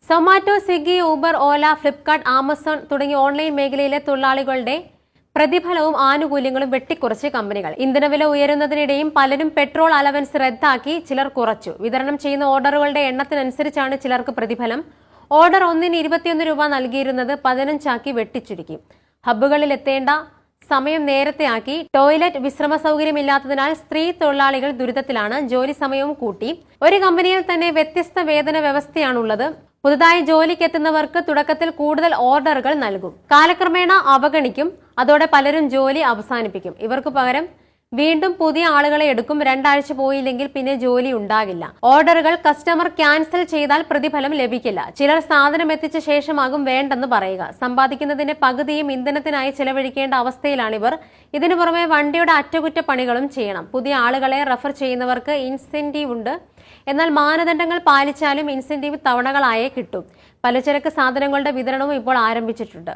Zomato, Swiggy, Uber, ഓല, Flipkart, Amazon തുടങ്ങിയ online മേഖലയിലെ തൊഴിലാളികളുടെ പ്രതിഫലവും ആനുകൂല്യങ്ങളും വെട്ടിക്കുറച്ച് കമ്പനികൾ. ഇന്ധനവില ഉയരുന്നതിനിടെയും പലരും പെട്രോൾ അലവൻസ് റദ്ദാക്കി, ചിലർ കുറച്ചു. വിതരണം ചെയ്യുന്ന ഓർഡറുകളുടെ എണ്ണത്തിനനുസരിച്ചാണ് ചിലർക്ക് പ്രതിഫലം. ഓർഡർ ഒന്നിന് 21 രൂപ നൽകിയിരുന്നത് 15 വെട്ടിച്ചുരുക്കി. ഹബ്ബുകളിൽ എത്തേണ്ട സമയം നേരത്തെ ആക്കി. ടോയ്ലറ്റ്, വിശ്രമ സൗകര്യമില്ലാത്തതിനാൽ സ്ത്രീ തൊഴിലാളികൾ ദുരിതത്തിലാണ്. ജോലി സമയവും കൂട്ടി. ഒരു കമ്പനിയിൽ തന്നെ വ്യത്യസ്ത വേതന വ്യവസ്ഥയാണുള്ളത്. പുതുതായി ജോലിക്കെത്തുന്നവർക്ക് തുടക്കത്തിൽ കൂടുതൽ ഓർഡറുകൾ നൽകും, കാലക്രമേണ അവഗണിക്കും. അതോടെ പലരും ജോലി അവസാനിപ്പിക്കും. ഇവർക്ക് പകരം വീണ്ടും പുതിയ ആളുകളെ എടുക്കും. 2 ആഴ്ച പോയില്ലെങ്കിൽ പിന്നെ ജോലി ഉണ്ടാകില്ല. ഓർഡറുകൾ കസ്റ്റമർ ക്യാൻസൽ ചെയ്താൽ പ്രതിഫലം ലഭിക്കില്ല. ചിലർ സാധനം എത്തിച്ച ശേഷമാകും വേണ്ടെന്ന് പറയുക. സമ്പാദിക്കുന്നതിന്റെ പകുതിയും ഇന്ധനത്തിനായി ചെലവഴിക്കേണ്ട അവസ്ഥയിലാണിവർ. ഇതിനു പുറമെ വണ്ടിയുടെ അറ്റകുറ്റപ്പണികളും ചെയ്യണം. പുതിയ ആളുകളെ റഫർ ചെയ്യുന്നവർക്ക് ഇൻസെന്റീവ് ഉണ്ട്. എന്നാൽ മാനദണ്ഡങ്ങൾ പാലിച്ചാലും ഇൻസെന്റീവ് തവണകളായേ കിട്ടും. പലചരക്ക് സാധനങ്ങളുടെ വിതരണവും ഇപ്പോൾ ആരംഭിച്ചിട്ടുണ്ട്.